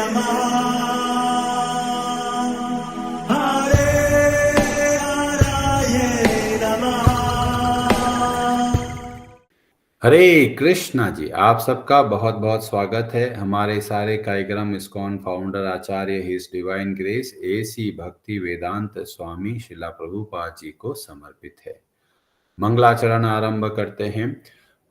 नमः हरे हराये नमः। हरे कृष्णा जी, आप सबका बहुत बहुत स्वागत है। हमारे सारे कार्यक्रम इस्कॉन फाउंडर आचार्य हिज डिवाइन ग्रेस एसी भक्ति वेदांत स्वामी शिला प्रभुपाद जी को समर्पित है। मंगलाचरण आरंभ करते हैं।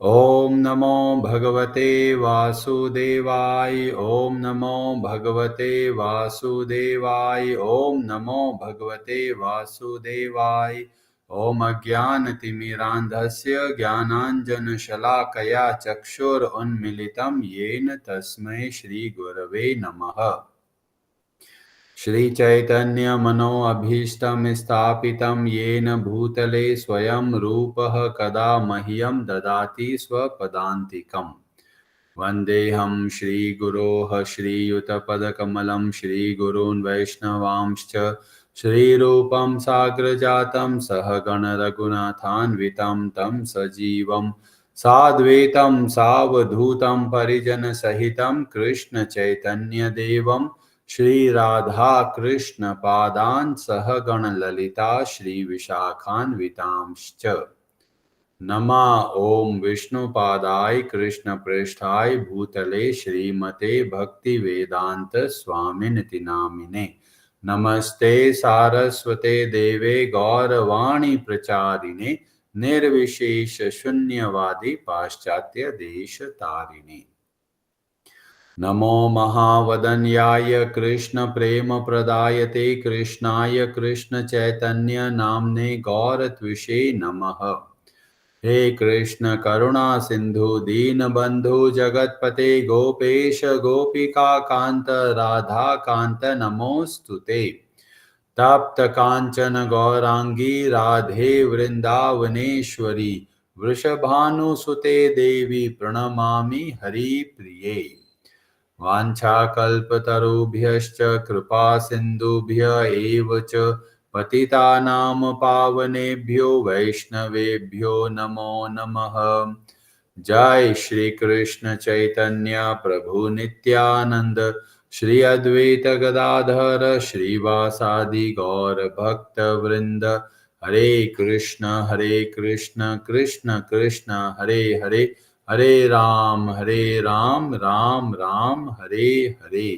ओम नमो भगवते वासुदेवाय, ओम नमो भगवते वासुदेवाय, ओम नमो भगवते वासुदेवाय। ओम अज्ञानतिमिरान्धस्य ज्ञानाञ्जनशलाकया चक्षुरुन्मीलितं येन तस्मै श्रीगुरवे नमः। श्रीचैतन्यमनोऽभीष्टं स्थापितं येन भूतले स्वयं रूपः कदा मह्यं ददाति स्वपदान्तिकम्। वन्देऽहं श्रीगुरोः श्रीयुतपदकमलं श्रीगुरून् वैष्णवांश्च श्रीरूपं साग्रजातं सहगण रघुनाथान्वितं तं सजीवं साद्वैतं सावधूतं परिजनसहितं कृष्णचैतन्यदेवं श्रीराधा कृष्ण पादान् सहगण ललिता श्रीविशाखान्वितांश्च। नमः ओम विष्णुपादाय कृष्णप्रेष्ठाय भूतले श्रीमते भक्तिवेदांत स्वामिनिति नामिने। नमस्ते सारस्वते देवे गौरवाणी प्रचारिणे निर्विशेष शून्यवादी पाश्चात्य देश तारिणे। नमो महावदन्याय कृष्ण प्रेम प्रदायते कृष्णाय कृष्ण चैतन्य नाम्ने गौरत्विषे नमः। हे कृष्ण करुणा सिंधु दीनबंधु जगतपते गोपेश गोपिका कांत राधा कांत नमोस्तुते। तप्त कांचन गौरांगी राधे वृंदावनेश्वरी वृषभानुसुते देवी प्रणमामि हरिप्रिये। वाञ्छाकल्पतरुभ्यश्च कृपा सिन्धुभ्य एव च पतितानां पावनेभ्यो वैष्णवेभ्यो नमो नमः। जय श्री कृष्ण चैतन्य प्रभु नित्यानंद श्री अद्वैत गदाधर श्रीवासादि गौर भक्त वृंद। हरे कृष्ण कृष्ण कृष्ण हरे हरे, हरे राम राम राम हरे हरे।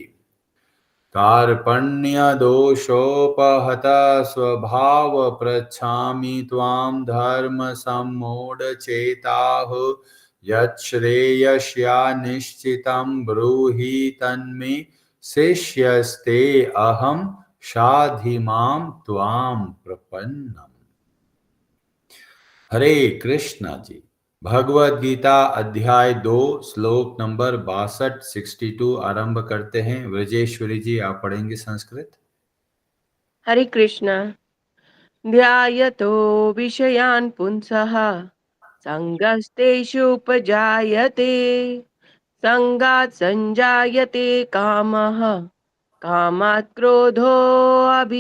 कार्पण्यदोषोपहत स्वभाव पृच्छामि त्वां धर्म सम्मूढचेताः। यच्छ्रेयस्या निश्चितं ब्रूहि तन्मे शिष्यस्ते अहं शाधि मां त्वां प्रपन्नम्। हरे कृष्णा जी, भगवद गीता अध्याय 2 श्लोक नंबर 62 आरंभ करते हैं। व्रजेश्वरी जी, आप पढ़ेंगे संस्कृत। हरे कृष्ण। ध्यायतो विषयान् पुंसः सङ्गस्तेषुपजायते सङ्गात् सञ्जायते कामः कामात् क्रोधोऽभिजायते।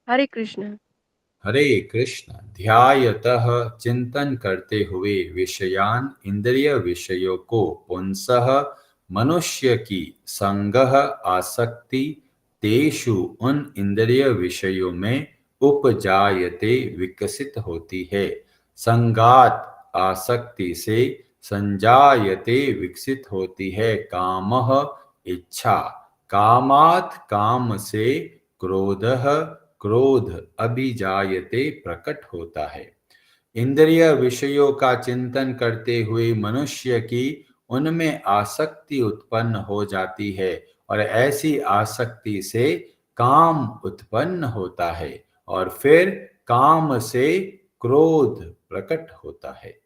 हरे कृष्ण। हरे कृष्ण। ध्यायतः चिंतन करते हुए विषयान इंद्रिय विषयों को, पुंसः मनुष्य की, संगह आसक्ति, तेषु उन इंद्रिय विषयों में, उपजायते विकसित होती है, संगात आसक्ति से, संजायते विकसित होती है, कामः इच्छा, कामात् काम से, क्रोधः क्रोध अभिजायते प्रकट होता है। इंद्रिय विषयों का चिंतन करते हुए मनुष्य की उनमें आसक्ति उत्पन्न हो जाती है और ऐसी आसक्ति से काम उत्पन्न होता है और फिर काम से क्रोध प्रकट होता है।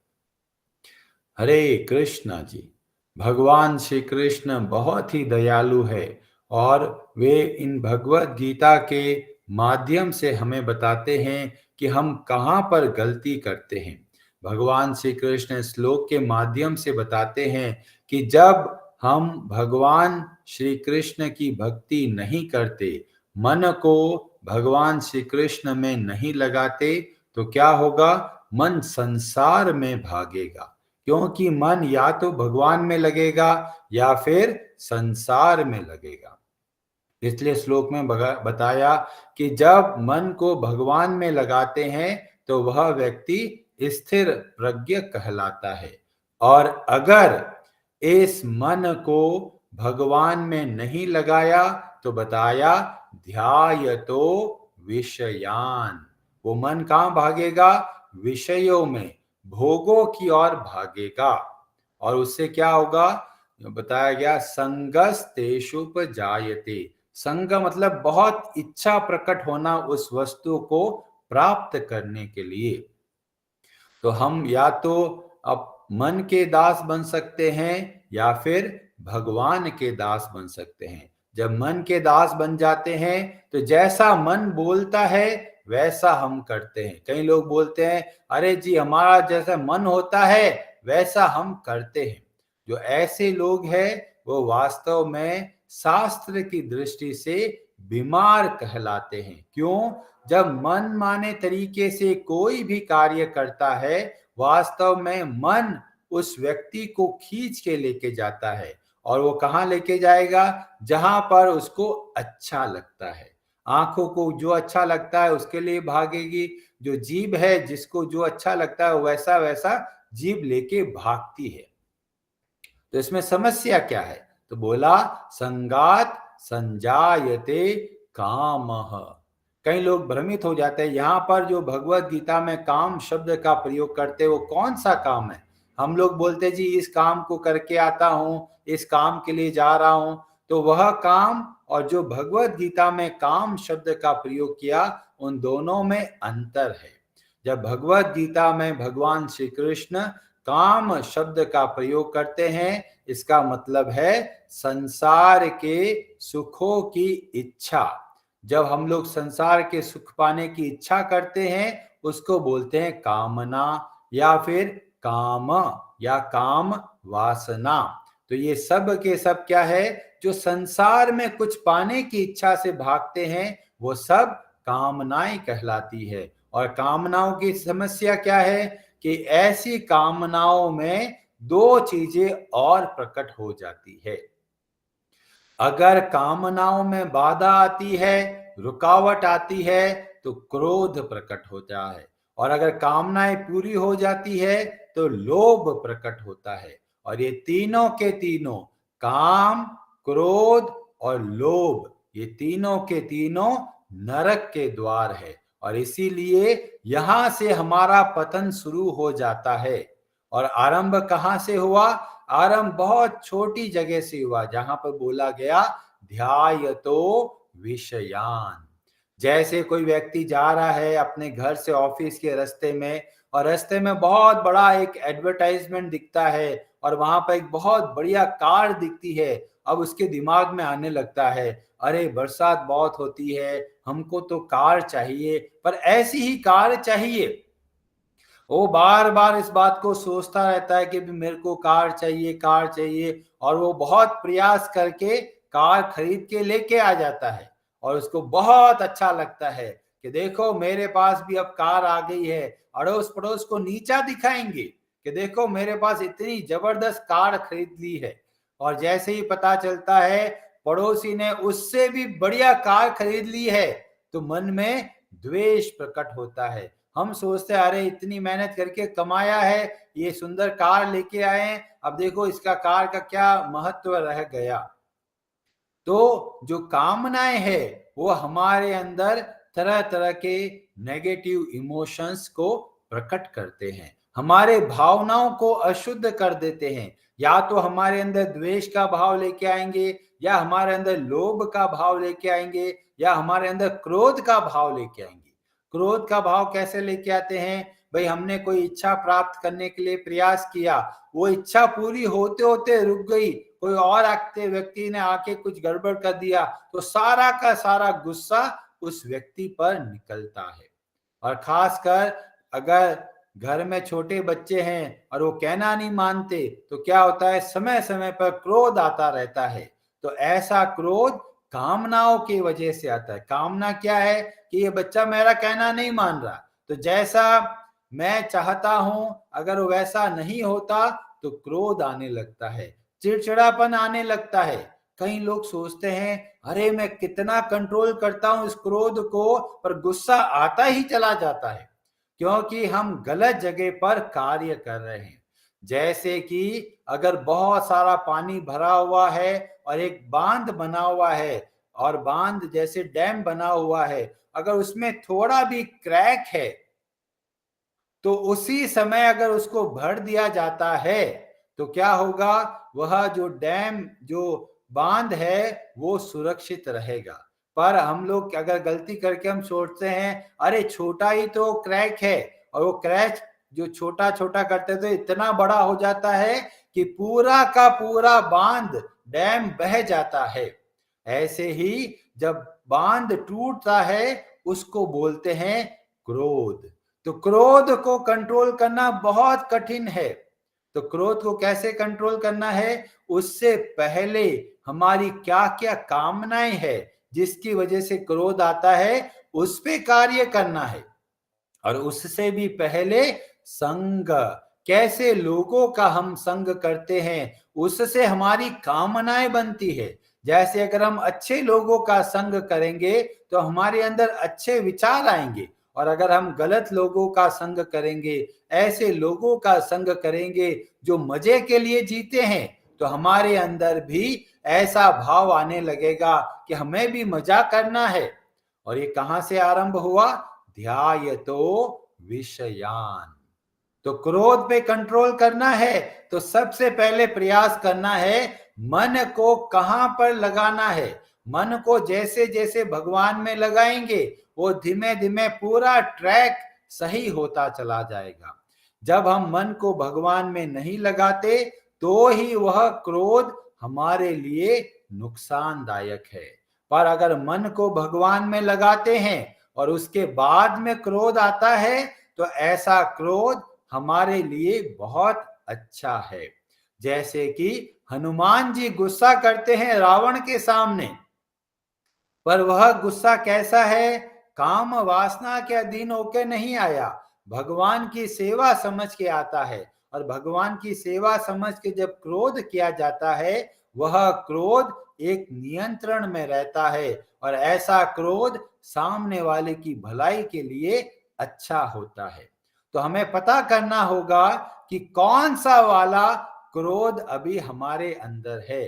हरे कृष्णा जी, भगवान श्री कृष्ण बहुत ही दयालु है और वे इन भगवत गीता के माध्यम से हमें बताते हैं कि हम कहाँ पर गलती करते हैं। भगवान श्री कृष्ण श्लोक के माध्यम से बताते हैं कि जब हम भगवान श्री कृष्ण की भक्ति नहीं करते, मन को भगवान श्री कृष्ण में नहीं लगाते, तो क्या होगा? मन संसार में भागेगा, क्योंकि मन या तो भगवान में लगेगा या फिर संसार में लगेगा। इसलिए श्लोक में बताया कि जब मन को भगवान में लगाते हैं तो वह व्यक्ति स्थिर प्रज्ञ कहलाता है, और अगर इस मन को भगवान में नहीं लगाया तो बताया ध्यायतो विषयान, वो मन कहाँ भागेगा? विषयों में, भोगों की ओर भागेगा, और उससे क्या होगा? बताया गया संगस्तेषुपजायते। संग मतलब बहुत इच्छा प्रकट होना उस वस्तु को प्राप्त करने के लिए। तो हम या तो अब मन के दास बन सकते हैं या फिर भगवान के दास बन सकते हैं। जब मन के दास बन जाते हैं तो जैसा मन बोलता है वैसा हम करते हैं। कई लोग बोलते हैं अरे जी हमारा जैसा मन होता है वैसा हम करते हैं। जो ऐसे लोग हैं वो वास्तव में शास्त्र की दृष्टि से बीमार कहलाते हैं। क्यों? जब मन माने तरीके से कोई भी कार्य करता है, वास्तव में मन उस व्यक्ति को खींच के लेके जाता है, और वो कहाँ लेके जाएगा? जहां पर उसको अच्छा लगता है। आंखों को जो अच्छा लगता है उसके लिए भागेगी, जो जीभ है जिसको जो अच्छा लगता है वैसा वैसा जीभ लेके भागती है। तो इसमें समस्या क्या है? तो बोला संगात संजायते कामः। कई लोग भ्रमित हो जाते हैं। यहां पर जो भगवत गीता में काम शब्द का प्रयोग करते हैं वो कौन सा काम है? हम लोग बोलते जी इस काम को करके आता हूं, इस काम के लिए जा रहा हूं। तो वह काम और जो भगवत गीता में काम शब्द का प्रयोग किया, उन दोनों में अंतर है। जब भगवत गीता में भगवान श्री कृष्ण काम शब्द का प्रयोग करते हैं, इसका मतलब है संसार के सुखों की इच्छा। जब हम लोग संसार के सुख पाने की इच्छा करते हैं उसको बोलते हैं कामना या फिर काम या काम वासना। तो ये सब के सब क्या है? जो संसार में कुछ पाने की इच्छा से भागते हैं वो सब कामनाएं कहलाती है। और कामनाओं की समस्या क्या है कि ऐसी कामनाओं में दो चीजें और प्रकट हो जाती है। अगर कामनाओं में बाधा आती है, रुकावट आती है, तो क्रोध प्रकट होता है, और अगर कामनाएं पूरी हो जाती है तो लोभ प्रकट होता है। और ये तीनों के तीनों, काम, क्रोध और लोभ, ये तीनों के तीनों नरक के द्वार है, और इसीलिए यहां से हमारा पतन शुरू हो जाता है। और आरंभ कहां से हुआ? आरंभ बहुत छोटी जगह से हुआ, जहां पर बोला गया ध्यायतो विषयान। जैसे कोई व्यक्ति जा रहा है अपने घर से ऑफिस के रास्ते में, और रास्ते में बहुत बड़ा एक एडवर्टाइजमेंट दिखता है और वहां पर एक बहुत बढ़िया कार दिखती है। अब उसके दिमाग में आने लगता है अरे बरसात बहुत होती है, हमको तो कार चाहिए, पर ऐसी ही कार चाहिए। वो बार बार इस बात को सोचता रहता है कि मेरे को कार चाहिए, कार चाहिए, और वो बहुत प्रयास करके कार खरीद के लेके आ जाता है, और उसको बहुत अच्छा लगता है कि देखो मेरे पास भी अब कार आ गई है। अड़ोस पड़ोस को नीचा दिखाएंगे कि देखो मेरे पास इतनी जबरदस्त कार खरीद ली है, और जैसे ही पता चलता है पड़ोसी ने उससे भी बढ़िया कार खरीद ली है तो मन में द्वेष प्रकट होता है। हम सोचते हैं अरे इतनी मेहनत करके कमाया है, ये सुंदर कार लेके आए हैं, अब देखो इसका कार का क्या महत्व रह गया। तो जो कामनाएं है वो हमारे अंदर तरह तरह के नेगेटिव इमोशंस को प्रकट करते हैं, हमारे भावनाओं को अशुद्ध कर देते हैं। या तो हमारे अंदर द्वेष का भाव लेके आएंगे, या हमारे अंदर लोभ का भाव लेके आएंगे, या हमारे अंदर क्रोध का भाव लेके आएंगे। क्रोध का भाव कैसे लेके आते हैं? भाई हमने कोई इच्छा प्राप्त करने के लिए प्रयास किया, वो इच्छा पूरी होते होते रुक गई, कोई और आते व्यक्ति ने आके कुछ गड़बड़ कर दिया, तो सारा का सारा गुस्सा उस व्यक्ति पर निकलता है। और खासकर अगर घर में छोटे बच्चे हैं और वो कहना नहीं मानते तो क्या होता है? समय समय पर क्रोध आता रहता है। तो ऐसा क्रोध कामनाओं की वजह से आता है। कामना क्या है कि ये बच्चा मेरा कहना नहीं मान रहा, तो जैसा मैं चाहता हूं, अगर वैसा नहीं होता तो क्रोध आने लगता है, चिड़चिड़ापन आने लगता है। कई लोग सोचते हैं, अरे मैं कितना कंट्रोल करता हूं इस क्रोध को, पर गुस्सा आता ही चला जाता है, क्योंकि हम गलत जगह पर कार्य कर रहे हैं। जैसे कि अगर बहुत सारा पानी भरा हुआ है और एक बांध बना हुआ है, और बांध जैसे डैम बना हुआ है, अगर उसमें थोड़ा भी क्रैक है तो उसी समय अगर उसको भर दिया जाता है तो क्या होगा, वह जो डैम, जो बांध है, वो सुरक्षित रहेगा। पर हम लोग अगर गलती करके हम सोचते हैं, अरे छोटा ही तो क्रैक है, और वो क्रैक जो छोटा छोटा करते तो इतना बड़ा हो जाता है कि पूरा का पूरा बांध, डैम बह जाता है। ऐसे ही जब बांध टूटता है उसको बोलते हैं क्रोध। तो क्रोध को कंट्रोल करना बहुत कठिन है। तो क्रोध को कैसे कंट्रोल करना है, उससे पहले हमारी क्या क्या कामनाएं है जिसकी वजह से क्रोध आता है, उस पे कार्य करना है। और उससे भी पहले संग, कैसे लोगों का हम संग करते हैं, उससे हमारी कामनाएं बनती है। जैसे अगर हम अच्छे लोगों का संग करेंगे तो हमारे अंदर अच्छे विचार आएंगे, और अगर हम गलत लोगों का संग करेंगे, ऐसे लोगों का संग करेंगे जो मजे के लिए जीते हैं, तो हमारे अंदर भी ऐसा भाव आने लगेगा कि हमें भी मजा करना है। और ये कहां से आरंभ हुआ, ध्यायतो विषयान। तो क्रोध पे कंट्रोल करना है तो सबसे पहले प्रयास करना है मन को कहां पर लगाना है। मन को जैसे जैसे भगवान में लगाएंगे वो धीमे धीमे पूरा ट्रैक सही होता चला जाएगा। जब हम मन को भगवान में नहीं लगाते तो ही वह क्रोध हमारे लिए नुकसानदायक है। पर अगर मन को भगवान में लगाते हैं और उसके बाद में क्रोध आता है तो ऐसा क्रोध हमारे लिए बहुत अच्छा है। जैसे कि हनुमान जी गुस्सा करते हैं रावण के सामने, पर वह गुस्सा कैसा है, काम वासना के अधीन होकर नहीं आया, भगवान की सेवा समझ के आता है। और भगवान की सेवा समझ के जब क्रोध किया जाता है, वह क्रोध एक नियंत्रण में रहता है, और ऐसा क्रोध सामने वाले की भलाई के लिए अच्छा होता है। तो हमें पता करना होगा कि कौन सा वाला क्रोध अभी हमारे अंदर है,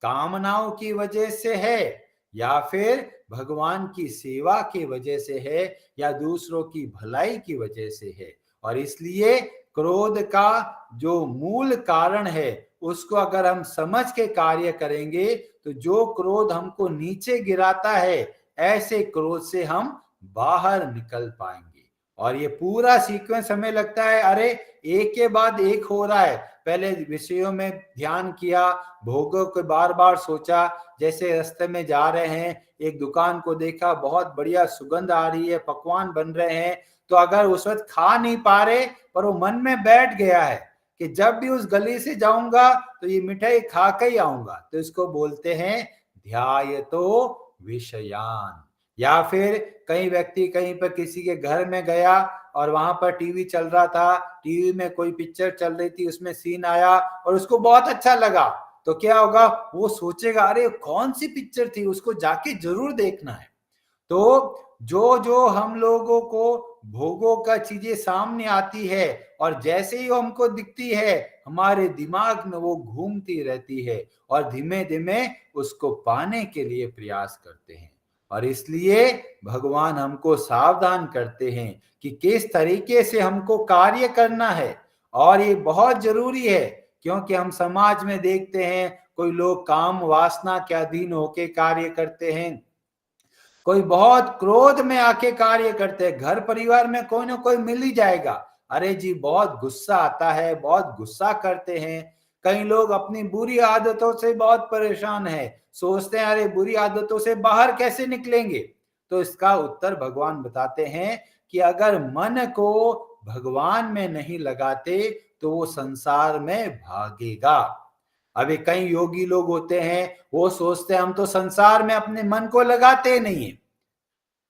कामनाओं की वजह से है, या फिर भगवान की सेवा की वजह से है, या दूसरों की भलाई की वजह से है। और इसलिए क्रोध का जो मूल कारण है उसको अगर हम समझ के कार्य करेंगे तो जो क्रोध हमको नीचे गिराता है, ऐसे क्रोध से हम बाहर निकल पाएंगे। और ये पूरा सीक्वेंस हमें लगता है अरे एक के बाद एक हो रहा है। पहले विषयों में ध्यान किया, भोगों को बार बार सोचा, जैसे रास्ते में जा रहे हैं एक दुकान को देखा, बहुत बढ़िया सुगंध आ रही है, पकवान बन रहे हैं, तो अगर उस वक्त खा नहीं पा रहे पर वो मन में बैठ गया है कि जब भी उस गली से जाऊंगा तो ये मिठाई खा के ही आऊंगा, तो इसको बोलते हैं ध्यायतो विषयान। या फिर कई व्यक्ति कहीं पर किसी के घर में गया और वहां पर टीवी चल रहा था, टीवी में कोई पिक्चर चल रही थी, उसमें सीन आया और उसको बहुत अच्छा लगा, तो क्या होगा, वो सोचेगा अरे कौन सी पिक्चर थी, उसको जाके जरूर देखना है। तो जो जो हम लोगों को भोगों का चीजें सामने आती है और जैसे ही वो हमको दिखती है हमारे दिमाग में वो घूमती रहती है, और धीमे धीमे उसको पाने के लिए प्रयास करते हैं। और इसलिए भगवान हमको सावधान करते हैं कि किस तरीके से हमको कार्य करना है। और ये बहुत जरूरी है क्योंकि हम समाज में देखते हैं कोई लोग काम वासना के अधीन होके कार्य करते हैं, कोई बहुत क्रोध में आके कार्य करते हैं, घर परिवार में कोई ना कोई मिल ही जाएगा, अरे जी बहुत गुस्सा आता है, बहुत गुस्सा करते हैं। कई लोग अपनी बुरी आदतों से बहुत परेशान है, सोचते हैं अरे बुरी आदतों से बाहर कैसे निकलेंगे। तो इसका उत्तर भगवान बताते हैं कि अगर मन को भगवान में नहीं लगाते तो वो संसार में भागेगा। अभी कई योगी लोग होते हैं, वो सोचते हैं हम तो संसार में अपने मन को लगाते नहीं है,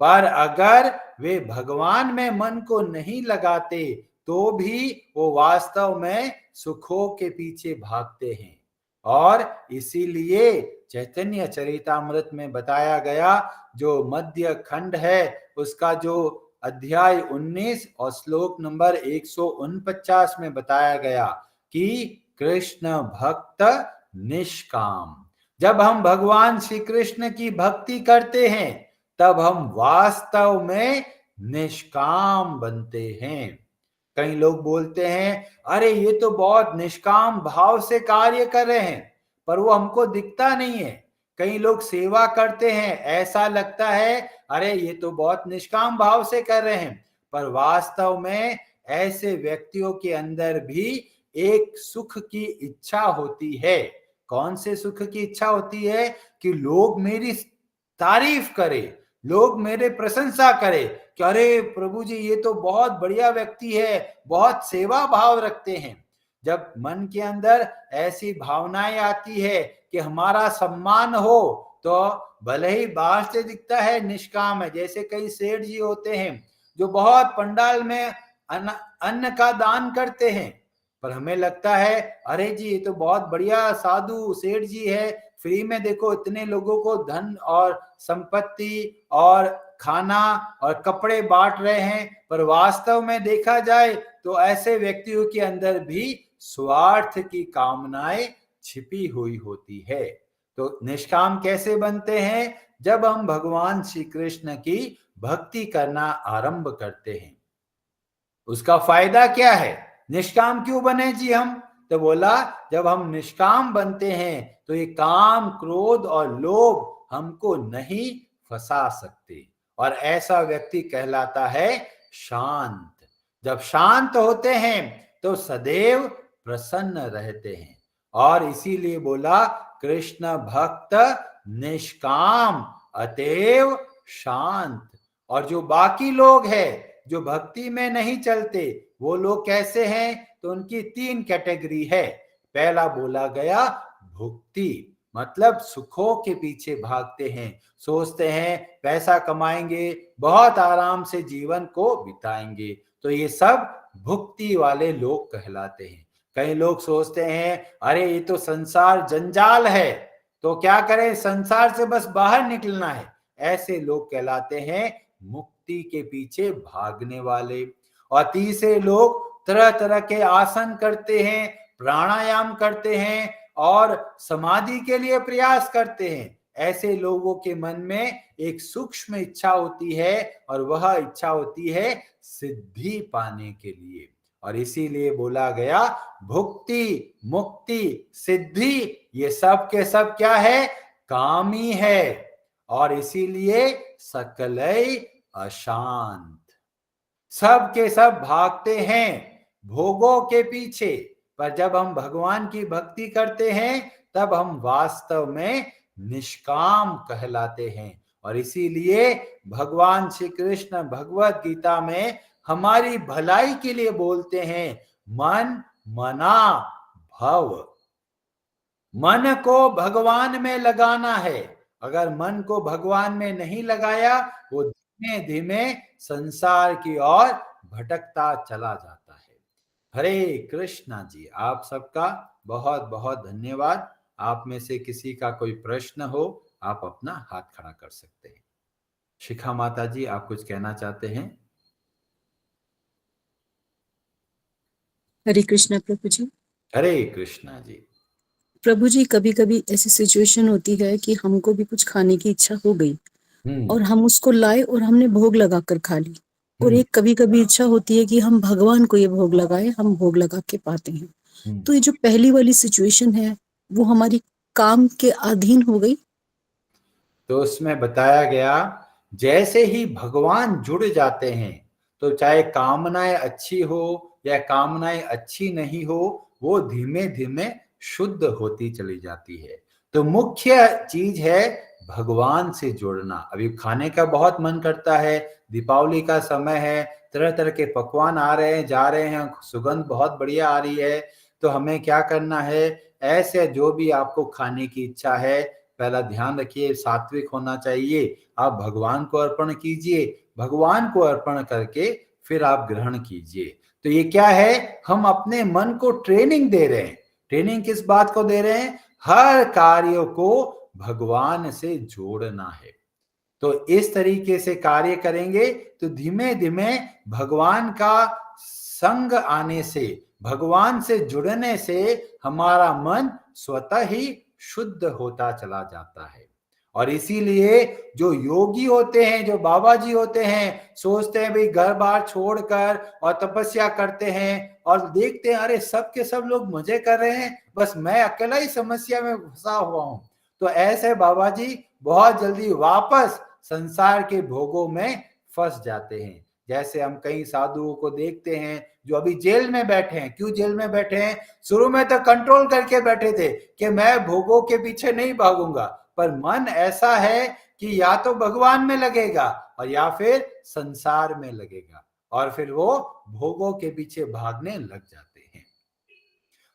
पर अगर वे भगवान में मन को नहीं लगाते तो भी वो वास्तव में सुखों के पीछे भागते हैं। और इसीलिए चैतन्य चरितामृत में बताया गया, जो मध्य खंड है उसका जो अध्याय 19 और श्लोक नंबर 149 में बताया गया कि कृष्ण भक्त निष्काम। जब हम भगवान श्री कृष्ण की भक्ति करते हैं तब हम वास्तव में निष्काम बनते हैं। कई लोग बोलते हैं, अरे ये तो बहुत निष्काम भाव से कार्य कर रहे हैं, पर वो हमको दिखता नहीं है। कई लोग सेवा करते हैं, ऐसा लगता है अरे ये तो बहुत निष्काम भाव से कर रहे हैं, पर वास्तव में ऐसे व्यक्तियों के अंदर भी एक सुख की इच्छा होती है। कौन से सुख की इच्छा होती है? कि लोग मेरी तारीफ करें, लोग मेरे प्रशंसा करें कि अरे प्रभु जी ये तो बहुत बढ़िया व्यक्ति है, बहुत सेवा भाव रखते हैं। जब मन के अंदर ऐसी भावनाएं आती है कि हमारा सम्मान हो, तो भले ही बाहर से दिखता है निष्काम है, जैसे कई सेठ जी होते हैं जो बहुत पंडाल में अन्न का दान करते हैं, पर हमें लगता है अरे जी ये तो बहुत बढ़िया साधु सेठ जी है, फ्री में देखो इतने लोगों को धन और संपत्ति और खाना और कपड़े बांट रहे हैं। पर वास्तव में देखा जाए तो ऐसे व्यक्तियों के अंदर भी स्वार्थ की कामनाएं छिपी हुई होती है। तो निष्काम कैसे बनते हैं? जब हम भगवान श्री कृष्ण की भक्ति करना आरंभ करते हैं। उसका फायदा क्या है? निष्काम क्यों बने जी हम? तो बोला, जब हम निष्काम बनते हैं तो ये काम, क्रोध और लोभ हमको नहीं फंसा सकते, और ऐसा व्यक्ति कहलाता है शांत। जब शांत होते हैं तो सदैव प्रसन्न रहते हैं, और इसीलिए बोला कृष्ण भक्त निष्काम अतएव शांत। और जो बाकी लोग हैं जो भक्ति में नहीं चलते, वो लोग कैसे हैं? तो उनकी 3 कैटेगरी है। पहला बोला गया भुक्ति, मतलब सुखों के पीछे भागते हैं, सोचते हैं पैसा कमाएंगे, बहुत आराम से जीवन को बिताएंगे, तो ये सब भुक्ति वाले लोग कहलाते हैं। कई लोग सोचते हैं अरे ये तो संसार जंजाल है, तो क्या करें, संसार से बस बाहर निकलना है, ऐसे लोग कहलाते हैं मुक्ति के पीछे भागने वाले। और तीसरे लोग तरह तरह के आसन करते हैं, प्राणायाम करते हैं और समाधि के लिए प्रयास करते हैं। ऐसे लोगों के मन में एक सूक्ष्म इच्छा होती है, और वह इच्छा होती है सिद्धि पाने के लिए। और इसीलिए बोला गया भुक्ति, मुक्ति, सिद्धि, ये सब के सब क्या है? कामी है, और इसीलिए सकलई अशांत। सब के सब भागते हैं भोगों के पीछे, पर जब हम भगवान की भक्ति करते हैं तब हम वास्तव में निष्काम कहलाते हैं। और इसीलिए भगवान श्री कृष्ण भगवत गीता में हमारी भलाई के लिए बोलते हैं, मन मना भव। मन को भगवान में लगाना है। अगर मन को भगवान में नहीं लगाया, वो धीमे धीमे संसार की ओर भटकता चला जाता है। हरे कृष्णा जी, आप सबका बहुत बहुत धन्यवाद। आप में से किसी का कोई प्रश्न हो, आप अपना हाथ खड़ा कर सकते हैं। शिखा माता जी, आप कुछ कहना चाहते हैं? हरे कृष्णा प्रभु जी। हरे कृष्णा जी। प्रभु जी, कभी कभी ऐसी सिचुएशन होती है कि हमको भी कुछ खाने की इच्छा हो गई और हम उसको लाए और हमने भोग लगा कर खा ली। और एक कभी कभी इच्छा होती है कि हम भगवान को ये भोग लगाए, हम भोग लगा के पाते हैं। तो ये जो पहली वाली सिचुएशन है वो हमारी काम के अधीन हो गई। तो उसमें बताया गया, जैसे ही भगवान जुड़ जाते हैं तो चाहे कामनाएं अच्छी हो या कामनाएं अच्छी नहीं हो, वो धीमे धीमे शुद्ध होती चली जाती है। तो मुख्य चीज है भगवान से जुड़ना। अभी खाने का बहुत मन करता है, दीपावली का समय है, तरह तरह के पकवान आ रहे हैं, जा रहे हैं, सुगंध बहुत बढ़िया आ रही है। तो हमें क्या करना है? ऐसे जो भी आपको खाने की इच्छा है, पहला ध्यान रखिए सात्विक होना चाहिए। आप भगवान को अर्पण कीजिए, भगवान को अर्पण करके फिर आप ग्रहण कीजिए। तो ये क्या है, हम अपने मन को ट्रेनिंग दे रहे हैं। ट्रेनिंग किस बात को दे रहे हैं? हर कार्य को भगवान से जोड़ना है। तो इस तरीके से कार्य करेंगे तो धीमे धीमे भगवान का संग आने से, भगवान से जुड़ने से हमारा मन स्वतः ही शुद्ध होता चला जाता है। और इसीलिए जो योगी होते हैं, जो बाबा जी होते हैं, सोचते हैं भाई घर बार छोड़कर और तपस्या करते हैं और देखते हैं अरे सब के सब लोग मजे कर रहे हैं, बस मैं अकेला ही समस्या में फंसा हुआ हूं। तो ऐसे बाबा जी बहुत जल्दी वापस संसार के भोगों में फंस जाते हैं। जैसे हम कई साधुओं को देखते हैं जो अभी जेल में बैठे हैं। क्यों जेल में बैठे हैं? शुरू में तो कंट्रोल करके बैठे थे कि मैं भोगों के पीछे नहीं भागूंगा, पर मन ऐसा है कि या तो भगवान में लगेगा और या फिर संसार में लगेगा, और फिर वो भोगों के पीछे भागने लग जाते हैं।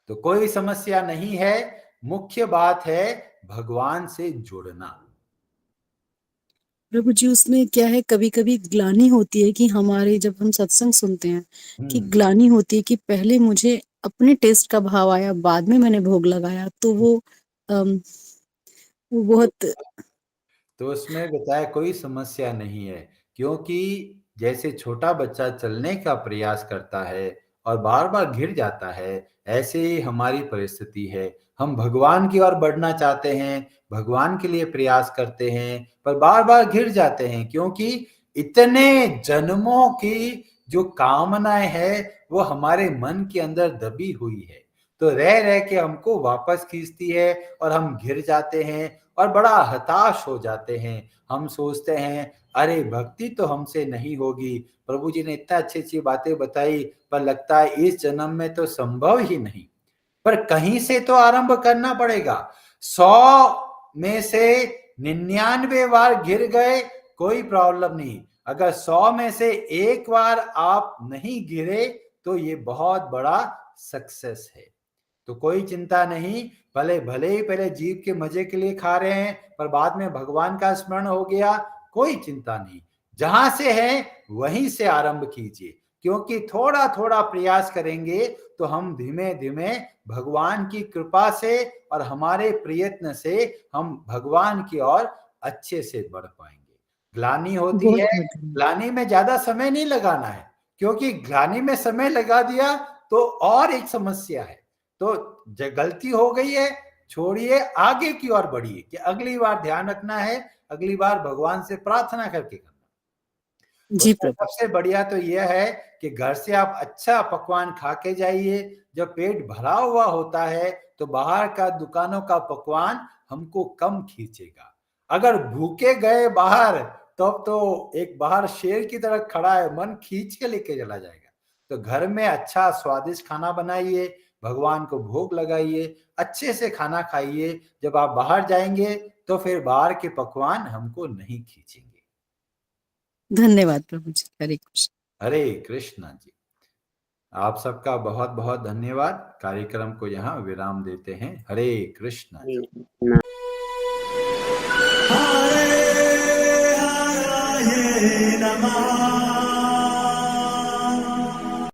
तो कोई समस्या नहीं है, मुख्य बात है भगवान से जुड़ना। प्रभु जी उसमें क्या है, कभी कभी ग्लानि होती है कि हमारे, जब हम सत्संग सुनते हैं कि ग्लानि होती है कि पहले मुझे अपने टेस्ट का भाव आया, बाद में मैंने भोग लगाया, तो वो बहुत। तो उसमें बताया कोई समस्या नहीं है, क्योंकि जैसे छोटा बच्चा चलने का प्रयास करता है और बार बार गिर जाता है, ऐसे ही हमारी परिस्थिति है। हम भगवान की ओर बढ़ना चाहते हैं, भगवान के लिए प्रयास करते हैं, पर बार बार गिर जाते हैं, क्योंकि इतने जन्मों की जो कामनाएं है वो हमारे मन के अंदर दबी हुई है। तो रह रह के हमको वापस खींचती है और हम गिर जाते हैं और बड़ा हताश हो जाते हैं। हम सोचते हैं अरे भक्ति तो हमसे नहीं होगी, प्रभु जी ने इतना अच्छी बातें बताई, पर लगता है इस जन्म में तो संभव ही नहीं। पर कहीं से तो आरंभ करना पड़ेगा। 100 में से 99 बार गिर गए कोई प्रॉब्लम नहीं, अगर 100 में से एक बार आप नहीं गिरे तो ये बहुत बड़ा सक्सेस है। तो कोई चिंता नहीं, भले भले ही पहले जीव के मजे के लिए खा रहे हैं, पर बाद में भगवान का स्मरण हो गया, कोई चिंता नहीं। जहां से है वहीं से आरंभ कीजिए, क्योंकि थोड़ा थोड़ा प्रयास करेंगे तो हम धीमे धीमे भगवान की कृपा से और हमारे प्रयत्न से हम भगवान की ओर अच्छे से बढ़ पाएंगे। ग्लानि होती बहुत है, बहुत धन्यवाद। ग्लानि में ज्यादा समय नहीं लगाना है, क्योंकि ग्लानि में समय लगा दिया तो और एक समस्या है। तो गलती हो गई है, छोड़िए, आगे की ओर बढ़िए कि अगली बार ध्यान रखना है, अगली बार भगवान से प्रार्थना करके करना। जी उसमें प्रभु। सबसे बढ़िया तो यह है कि घर से आप अच्छा पकवान खा के जाइए। जब पेट भरा हुआ होता है तो बाहर का दुकानों का पकवान हमको कम खींचेगा। अगर भूखे गए बाहर तब तो एक बाहर शेर की तरह खड़ा है, मन खींच के लेके चला जाएगा। तो घर में अच्छा स्वादिष्ट खाना बनाइए, भगवान को भोग लगाइए, अच्छे से खाना खाइए। जब आप बाहर जाएंगे तो फिर बाहर के पकवान हमको नहीं खींचेंगे। धन्यवाद प्रभु जी। हरे कृष्ण। हरे कृष्णा जी। आप सबका बहुत बहुत धन्यवाद। कार्यक्रम को यहाँ विराम देते हैं। हरे कृष्णा जी। हरे हरे नमः।